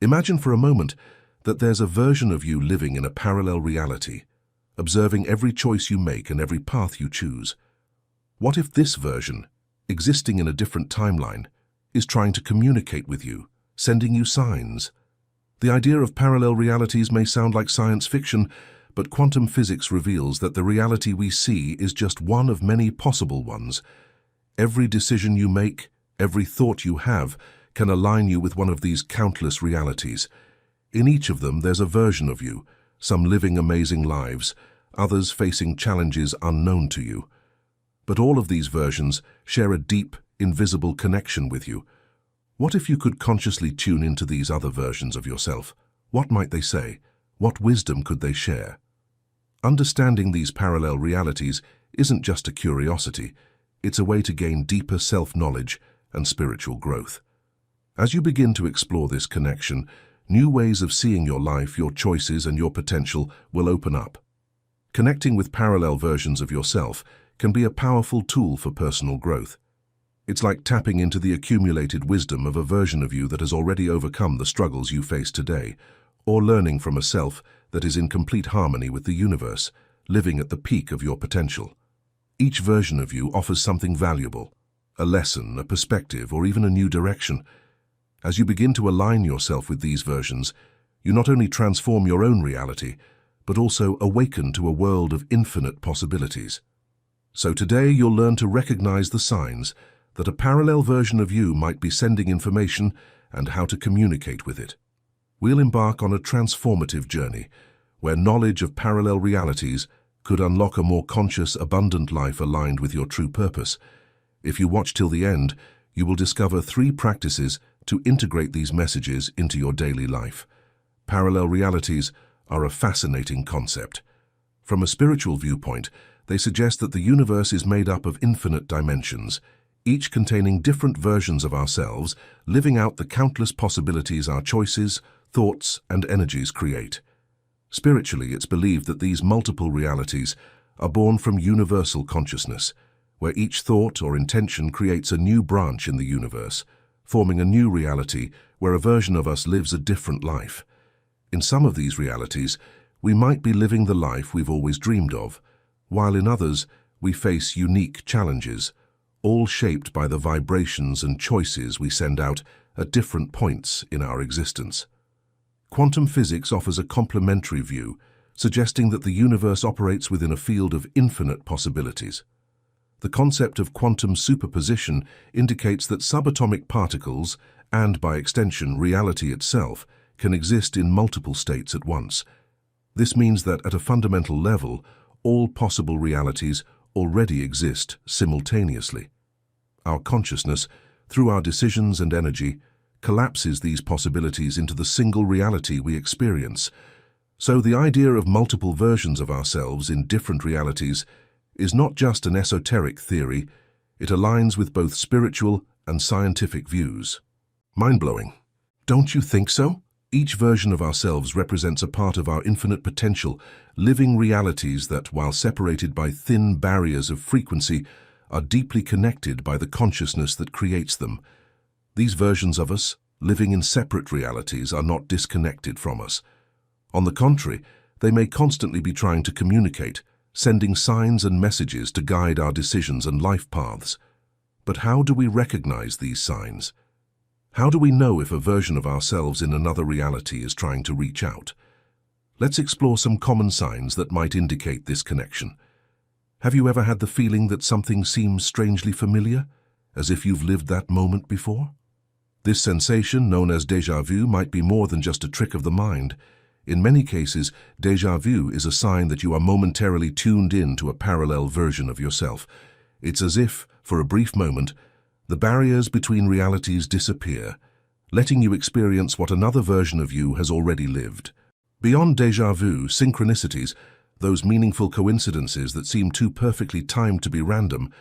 Imagine for a moment that there's a version of you living in a parallel reality, observing every choice you make and every path you choose. What if this version, existing in a different timeline, is trying to communicate with you, sending you signs? The idea of parallel realities may sound like science fiction, but quantum physics reveals that the reality we see is just one of many possible ones. Every decision you make, every thought you have, can align you with one of these countless realities. In each of them, there's a version of you, some living amazing lives, others facing challenges unknown to you. But all of these versions share a deep, invisible connection with you. What if you could consciously tune into these other versions of yourself? What might they say? What wisdom could they share? Understanding these parallel realities isn't just a curiosity, it's a way to gain deeper self-knowledge and spiritual growth. As you begin to explore this connection, new ways of seeing your life, your choices, and your potential will open up. Connecting with parallel versions of yourself can be a powerful tool for personal growth. It's like tapping into the accumulated wisdom of a version of you that has already overcome the struggles you face today, or learning from a self that is in complete harmony with the universe, living at the peak of your potential. Each version of you offers something valuable, a lesson, a perspective, or even a new direction. As you begin to align yourself with these versions, you not only transform your own reality, but also awaken to a world of infinite possibilities. So today you'll learn to recognize the signs that a parallel version of you might be sending information and how to communicate with it. We'll embark on a transformative journey where knowledge of parallel realities could unlock a more conscious, abundant life aligned with your true purpose. If you watch till the end, you will discover 3 practices to integrate these messages into your daily life. Parallel realities are a fascinating concept. From a spiritual viewpoint, they suggest that the universe is made up of infinite dimensions, each containing different versions of ourselves, living out the countless possibilities our choices, thoughts, and energies create. Spiritually, it's believed that these multiple realities are born from universal consciousness, where each thought or intention creates a new branch in the universe, forming a new reality where a version of us lives a different life. In some of these realities, we might be living the life we've always dreamed of, while in others, we face unique challenges, all shaped by the vibrations and choices we send out at different points in our existence. Quantum physics offers a complementary view, suggesting that the universe operates within a field of infinite possibilities. The concept of quantum superposition indicates that subatomic particles, and by extension reality itself, can exist in multiple states at once. This means that at a fundamental level, all possible realities already exist simultaneously. Our consciousness, through our decisions and energy, collapses these possibilities into the single reality we experience. So the idea of multiple versions of ourselves in different realities is not just an esoteric theory, it aligns with both spiritual and scientific views. Mind-blowing, don't you think so? Each version of ourselves represents a part of our infinite potential, living realities that, while separated by thin barriers of frequency, are deeply connected by the consciousness that creates them. These versions of us, living in separate realities, are not disconnected from us. On the contrary, they may constantly be trying to communicate, sending signs and messages to guide our decisions and life paths. But how do we recognize these signs? How do we know if a version of ourselves in another reality is trying to reach out? Let's explore some common signs that might indicate this connection. Have you ever had the feeling that something seems strangely familiar, as if you've lived that moment before? This sensation, known as déjà vu, might be more than just a trick of the mind. In many cases, déjà vu is a sign that you are momentarily tuned in to a parallel version of yourself. It's as if, for a brief moment, the barriers between realities disappear, letting you experience what another version of you has already lived. Beyond déjà vu, synchronicities, those meaningful coincidences that seem too perfectly timed to be random,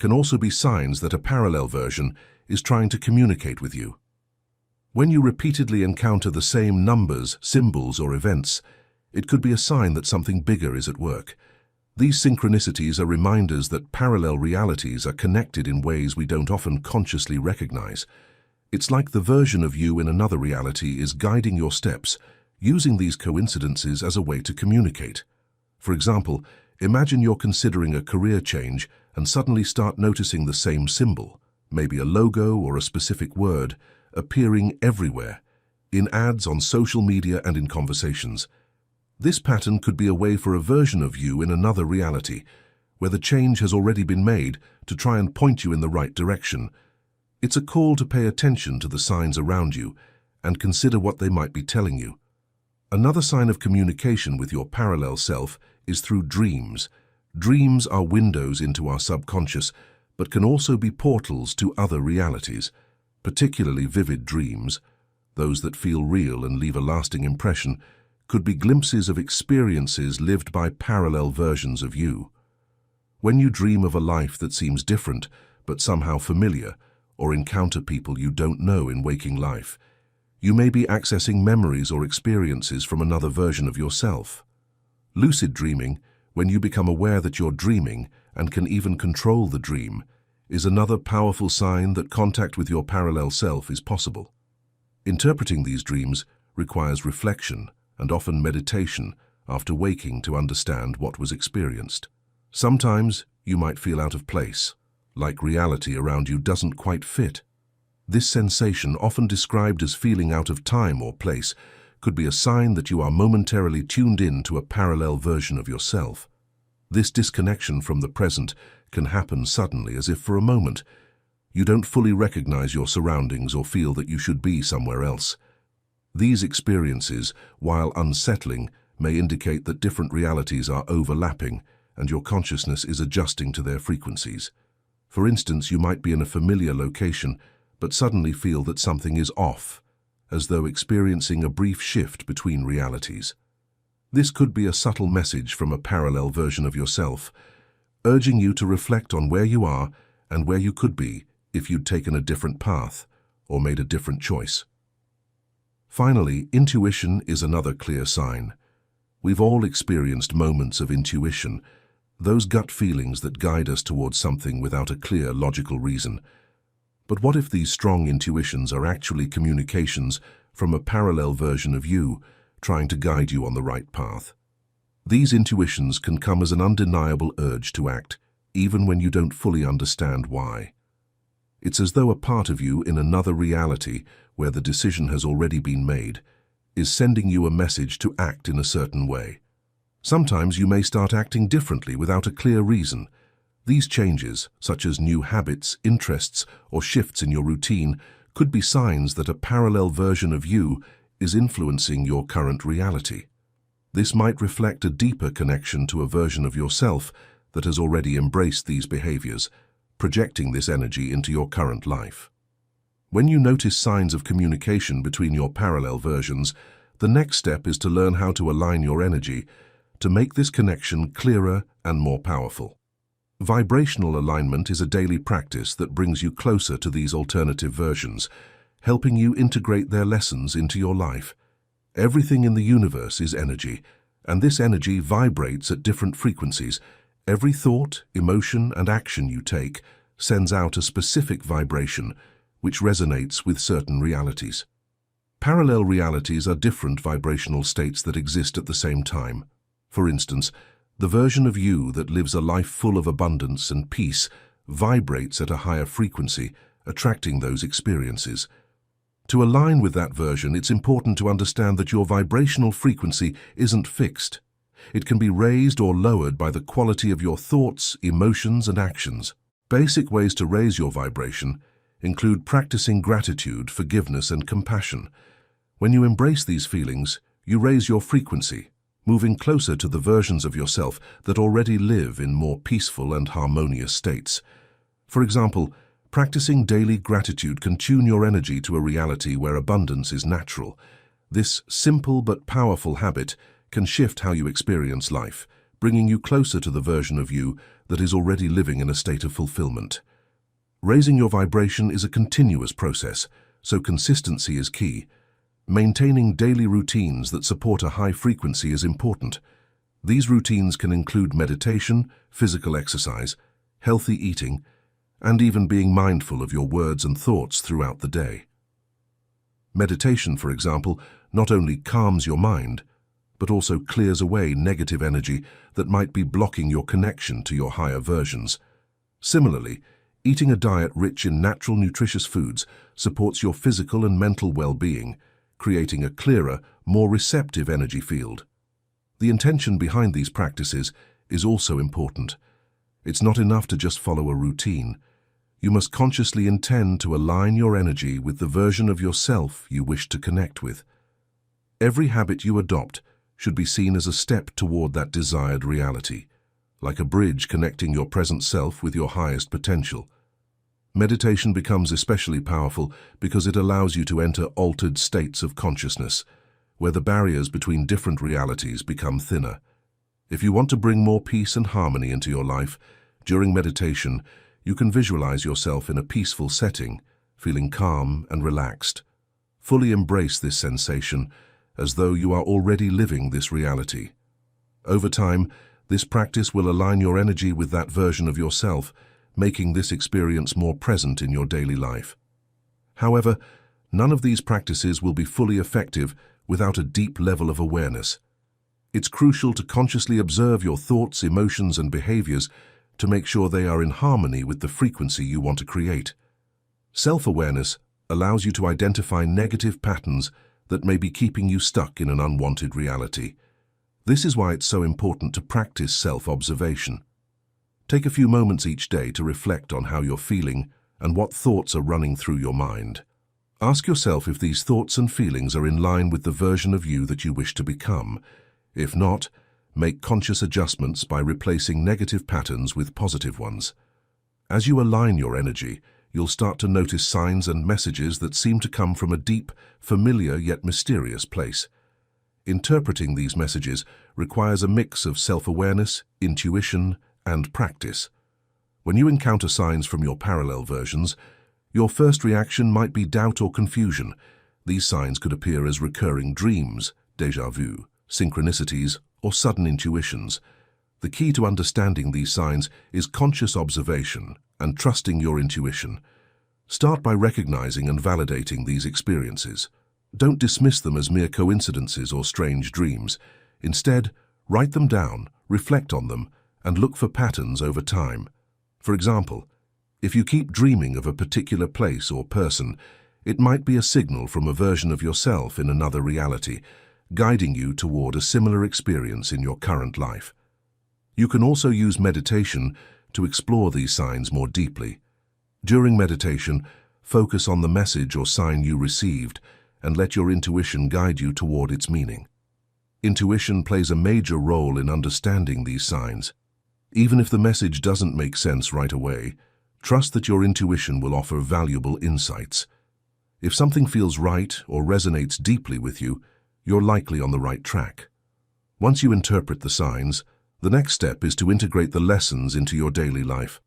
can also be signs that a parallel version is trying to communicate with you. When you repeatedly encounter the same numbers, symbols, or events, it could be a sign that something bigger is at work. These synchronicities are reminders that parallel realities are connected in ways we don't often consciously recognize. It's like the version of you in another reality is guiding your steps, using these coincidences as a way to communicate. For example, imagine you're considering a career change and suddenly start noticing the same symbol, maybe a logo or a specific word, appearing everywhere, in ads, on social media, and in conversations. This pattern could be a way for a version of you in another reality, where the change has already been made, to try and point you in the right direction. It's a call to pay attention to the signs around you and consider what they might be telling you. Another sign of communication with your parallel self is through dreams. Dreams are windows into our subconscious, but can also be portals to other realities. Particularly vivid dreams, those that feel real and leave a lasting impression, could be glimpses of experiences lived by parallel versions of you. When you dream of a life that seems different but somehow familiar, or encounter people you don't know in waking life, you may be accessing memories or experiences from another version of yourself. Lucid dreaming, when you become aware that you're dreaming and can even control the dream, is another powerful sign that contact with your parallel self is possible. Interpreting these dreams requires reflection and often meditation after waking to understand what was experienced. Sometimes you might feel out of place, like reality around you doesn't quite fit. This sensation, often described as feeling out of time or place, could be a sign that you are momentarily tuned in to a parallel version of yourself. This disconnection from the present can happen suddenly, as if for a moment you don't fully recognize your surroundings or feel that you should be somewhere else. These experiences, while unsettling, may indicate that different realities are overlapping and your consciousness is adjusting to their frequencies. For instance, you might be in a familiar location but suddenly feel that something is off, as though experiencing a brief shift between realities. This could be a subtle message from a parallel version of yourself, urging you to reflect on where you are and where you could be if you'd taken a different path or made a different choice. Finally, intuition is another clear sign. We've all experienced moments of intuition, those gut feelings that guide us towards something without a clear, logical reason. But what if these strong intuitions are actually communications from a parallel version of you, trying to guide you on the right path? These intuitions can come as an undeniable urge to act, even when you don't fully understand why. It's as though a part of you in another reality, where the decision has already been made, is sending you a message to act in a certain way. Sometimes you may start acting differently without a clear reason. These changes, such as new habits, interests, or shifts in your routine, could be signs that a parallel version of you is influencing your current reality. This might reflect a deeper connection to a version of yourself that has already embraced these behaviors, projecting this energy into your current life. When you notice signs of communication between your parallel versions, the next step is to learn how to align your energy to make this connection clearer and more powerful. Vibrational alignment is a daily practice that brings you closer to these alternative versions, helping you integrate their lessons into your life. Everything in the universe is energy, and this energy vibrates at different frequencies. Every thought, emotion, and action you take sends out a specific vibration, which resonates with certain realities. Parallel realities are different vibrational states that exist at the same time. For instance, the version of you that lives a life full of abundance and peace vibrates at a higher frequency, attracting those experiences. To align with that version, it's important to understand that your vibrational frequency isn't fixed. It can be raised or lowered by the quality of your thoughts, emotions, and actions. Basic ways to raise your vibration include practicing gratitude, forgiveness, and compassion. When you embrace these feelings, you raise your frequency, moving closer to the versions of yourself that already live in more peaceful and harmonious states. For example, practicing daily gratitude can tune your energy to a reality where abundance is natural. This simple but powerful habit can shift how you experience life, bringing you closer to the version of you that is already living in a state of fulfillment. Raising your vibration is a continuous process, so consistency is key. Maintaining daily routines that support a high frequency is important. These routines can include meditation, physical exercise, healthy eating, and even being mindful of your words and thoughts throughout the day. Meditation, for example, not only calms your mind, but also clears away negative energy that might be blocking your connection to your higher versions. Similarly, eating a diet rich in natural nutritious foods supports your physical and mental well-being, creating a clearer, more receptive energy field. The intention behind these practices is also important. It's not enough to just follow a routine. You must consciously intend to align your energy with the version of yourself you wish to connect with. Every habit you adopt should be seen as a step toward that desired reality, like a bridge connecting your present self with your highest potential. Meditation becomes especially powerful because it allows you to enter altered states of consciousness, where the barriers between different realities become thinner. If you want to bring more peace and harmony into your life, during meditation, you can visualize yourself in a peaceful setting, feeling calm and relaxed. Fully embrace this sensation as though you are already living this reality. Over time, this practice will align your energy with that version of yourself, making this experience more present in your daily life. However, none of these practices will be fully effective without a deep level of awareness. It's crucial to consciously observe your thoughts, emotions, and behaviors to make sure they are in harmony with the frequency you want to create. Self-awareness allows you to identify negative patterns that may be keeping you stuck in an unwanted reality. This is why it's so important to practice self-observation. Take a few moments each day to reflect on how you're feeling and what thoughts are running through your mind. Ask yourself if these thoughts and feelings are in line with the version of you that you wish to become. If not, make conscious adjustments by replacing negative patterns with positive ones. As you align your energy, you'll start to notice signs and messages that seem to come from a deep, familiar yet mysterious place. Interpreting these messages requires a mix of self-awareness, intuition, and practice. When you encounter signs from your parallel versions, your first reaction might be doubt or confusion. These signs could appear as recurring dreams, déjà vu, synchronicities, or sudden intuitions. The key to understanding these signs is conscious observation and trusting your intuition. Start by recognizing and validating these experiences. Don't dismiss them as mere coincidences or strange dreams. Instead, write them down, reflect on them, and look for patterns over time. For example, if you keep dreaming of a particular place or person, it might be a signal from a version of yourself in another reality, guiding you toward a similar experience in your current life. You can also use meditation to explore these signs more deeply. During meditation, focus on the message or sign you received and let your intuition guide you toward its meaning. Intuition plays a major role in understanding these signs. Even if the message doesn't make sense right away, trust that your intuition will offer valuable insights. If something feels right or resonates deeply with you, you're likely on the right track. Once you interpret the signs, the next step is to integrate the lessons into your daily life.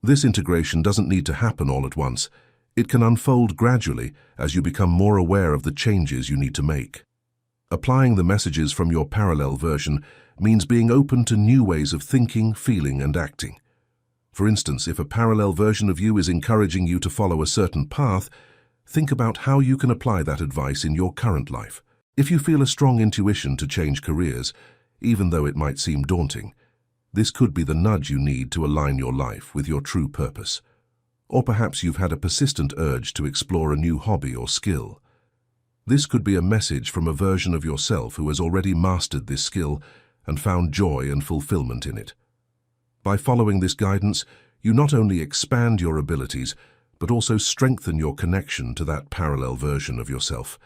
This integration doesn't need to happen all at once. It can unfold gradually as you become more aware of the changes you need to make. Applying the messages from your parallel version means being open to new ways of thinking, feeling, and acting. For instance, if a parallel version of you is encouraging you to follow a certain path, think about how you can apply that advice in your current life. If you feel a strong intuition to change careers, even though it might seem daunting, this could be the nudge you need to align your life with your true purpose. Or perhaps you've had a persistent urge to explore a new hobby or skill. This could be a message from a version of yourself who has already mastered this skill and found joy and fulfillment in it. By following this guidance, you not only expand your abilities, but also strengthen your connection to that parallel version of yourself.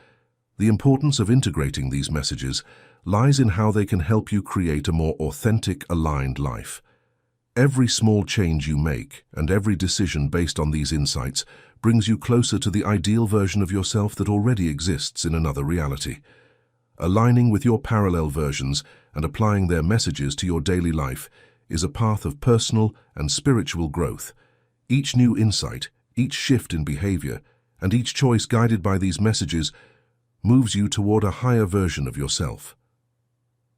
The importance of integrating these messages lies in how they can help you create a more authentic, aligned life. Every small change you make and every decision based on these insights brings you closer to the ideal version of yourself that already exists in another reality. Aligning with your parallel versions and applying their messages to your daily life is a path of personal and spiritual growth. Each new insight, each shift in behavior, and each choice guided by these messages moves you toward a higher version of yourself.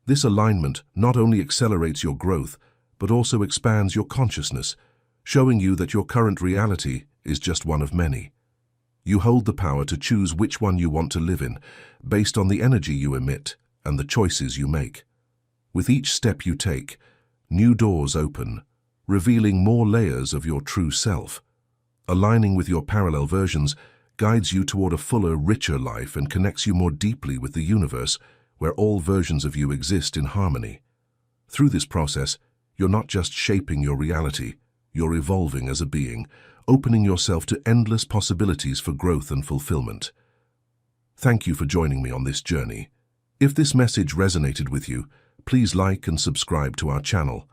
This alignment not only accelerates your growth, but also expands your consciousness, showing you that your current reality is just one of many. You hold the power to choose which one you want to live in, based on the energy you emit and the choices you make. With each step you take, new doors open, revealing more layers of your true self. Aligning with your parallel versions guides you toward a fuller, richer life and connects you more deeply with the universe, where all versions of you exist in harmony. Through this process, you're not just shaping your reality, you're evolving as a being, opening yourself to endless possibilities for growth and fulfillment. Thank you for joining me on this journey. If this message resonated with you, please like and subscribe to our channel.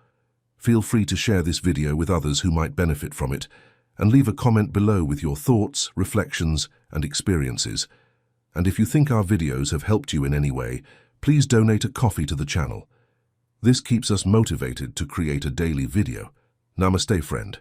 Feel free to share this video with others who might benefit from it, and leave a comment below with your thoughts, reflections, and experiences. And if you think our videos have helped you in any way, please donate a coffee to the channel. This keeps us motivated to create a daily video. Namaste, friend.